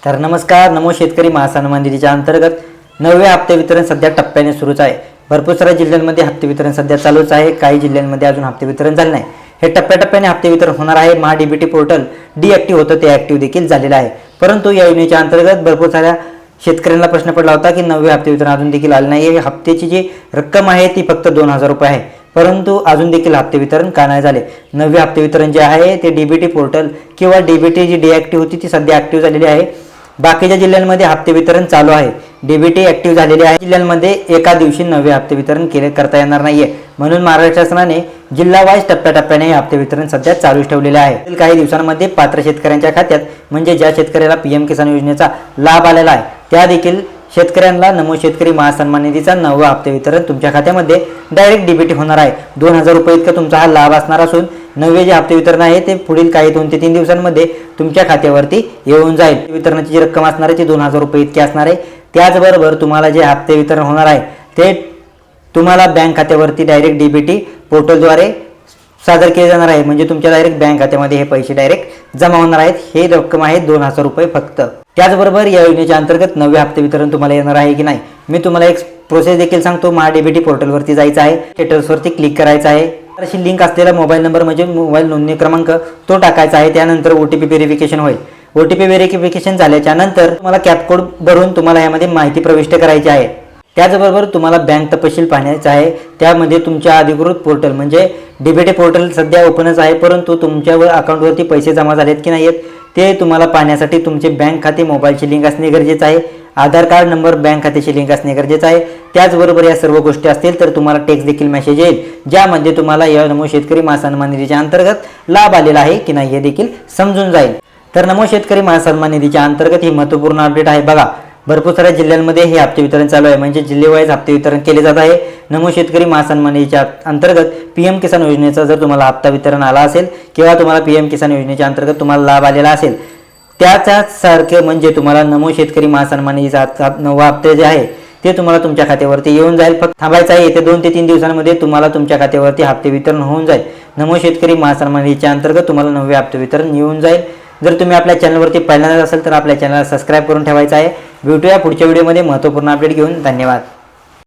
तर नमस्कार. नमो शेतकरी महासन्मान निधीच्या अंतर्गत 9वे हप्ते वितरण सध्या टप्प्याने सुरूच आहे. भरपूर साऱ्या जिल्ह्यांमध्ये हप्ते वितरण सध्या चालूच आहे. काही जिल्ह्यांमध्ये अजून हप्ते वितरण झाले नाही. हे टप्प्याटप्प्याने हप्ते वितरण होणार आहे. महा डीबीटी पोर्टल डीएक्टिव्ह होतं ते ॲक्टिव्ह देखील झालेलं आहे. परंतु या योजनेच्या अंतर्गत भरपूर साऱ्या शेतकऱ्यांना प्रश्न पडला होता की 9वे हप्ते वितरण अजून देखील आले नाही. हप्त्याची जी रक्कम आहे ती फक्त 2000 रुपये आहे. परंतु अजून देखील हप्ते वितरण का नाही झाले. 9वे हप्ते वितरण जे आहे ते डीबीटी पोर्टल किंवा डीबीटी जी डीएक्टिव्ह होती ती सध्या ॲक्टिव्ह झालेली आहे. बाकीच्या जिल्ह्यांमध्ये हप्ते वितरण चालू आहे. डीबीटी ॲक्टिव्ह झालेली आहे. जिल्ह्यांमध्ये एका दिवशी 9वे हप्ते वितरण करता येणार नाहीये. म्हणून महाराष्ट्र शासनाने जिल्हा-वाईज टप्प्याटप्प्याने हप्ते वितरण सध्या चालू ठेवलेले आहे. काही दिवसांमध्ये पात्र शेतकऱ्यांच्या खात्यात म्हणजे ज्या शेतकऱ्याला पीएम किसान योजनेचा लाभ आलेला आहे त्या देखील शेतकऱ्यांना नमो शेतकरी महासन्मान निधीचा 9वा हप्ते वितरण तुमच्या खात्यामध्ये डायरेक्ट डीबीटी होणार आहे. 2000 रुपये इतका तुमचा हा लाभ असणार असून 9वे जे हप्ते वितरण आहे ते पुढील काही 2 ते 3 दिवसांमध्ये तुमच्या खात्यावरती येऊन जाईल. वितरणाची जी रक्कम असणार आहे ती 2000 रुपये इतकी असणार आहे. त्याचबरोबर तुम्हाला जे हप्ते वितरण होणार आहे ते तुम्हाला बँक खात्यावरती डायरेक्ट डीबीटी पोर्टलद्वारे सादर केले जाणार आहे. म्हणजे तुमच्या डायरेक्ट बँक खात्यामध्ये हे पैसे डायरेक्ट जमा होणार आहेत. हे रक्कम आहे 2000 रुपये फक्त. त्याचबरोबर या योजनेच्या अंतर्गत 9वे हप्ते वितरण तुम्हाला येणार आहे की नाही मी तुम्हाला एक प्रोसेस देखील सांगतो. महा डीबीटी पोर्टलवरती जायचं आहे. स्टेटसवरती क्लिक करायचं आहे. अशी लिंक असलेला मोबाईल नंबर म्हणजे मोबाईल नोंदणी क्रमांक तो टाकायचा आहे. त्यानंतर OTP व्हेरिफिकेशन होईल. OTP व्हेरिफिकेशन झाल्याच्या नंतर तुम्हाला कॅप कोड भरून तुम्हाला यामध्ये माहिती प्रविष्ट करायची आहे. त्याचबरोबर तुम्हाला बँक तपशील पाहण्याचा आहे. त्यामध्ये तुमच्या अधिकृत पोर्टल म्हणजे डीबीटी पोर्टल सध्या ओपनच आहे. परंतु तुमच्यावर अकाउंटवरती पैसे जमा झालेत की नाही आहेत ते तुम्हाला पाहण्यासाठी तुमचे बँक खाते मोबाईलची लिंक असणे गरजेचं आहे. आधार कार्ड नंबर बँक खात्याची लिंक असणे गरजेचं आहे. त्याचबरोबर या सर्व गोष्टी असतील तर तुम्हाला टेक्स्ट देखील मेसेज येईल ज्यामध्ये तुम्हाला या नमो शेतकरी महासन्मान निधीच्या अंतर्गत लाभ आलेला आहे की नाही हे देखील समजून जाईल. तर नमो शेतकरी महासन्मान निधीच्या अंतर्गत ही महत्त्वपूर्ण अपडेट आहे. बघा भरपूर साऱ्या जिल्ह्यांमध्ये हे हप्ते वितरण चालू आहे. म्हणजे जिल्हेवाईज हप्ते वितरण केले जात आहे. नमो शेतकरी महासन्मान निधीच्या अंतर्गत पीएम किसान योजनेचा जर तुम्हाला हप्ता वितरण आला असेल किंवा तुम्हाला पीएम किसान योजनेच्या अंतर्गत तुम्हाला लाभ आलेला असेल त्याच्याच सारखं म्हणजे तुम्हाला नमो शेतकरी महासन्मान निधीचा 9वा हप्ते जे आहे ते तुम्हाला तुमच्या खात्यावरती येऊन जाईल. फक्त थांबायचं आहे. येत्या 2 ते 3 दिवसांमध्ये तुम्हाला तुमच्या खात्यावरती हप्ते वितरण होऊन जाईल. नमो शेतकरी महासन्मान निधीच्या अंतर्गत तुम्हाला 9वे हप्ते वितरण येऊन जाईल. जर तुम्ही आपल्या चॅनलवरती पहिल्यांदाच असेल तर आपल्या चॅनलला सबस्क्राईब करून ठेवायचं आहे. भेटूया पुढच्या व्हिडिओमध्ये महत्त्वपूर्ण अपडेट घेऊन. धन्यवाद.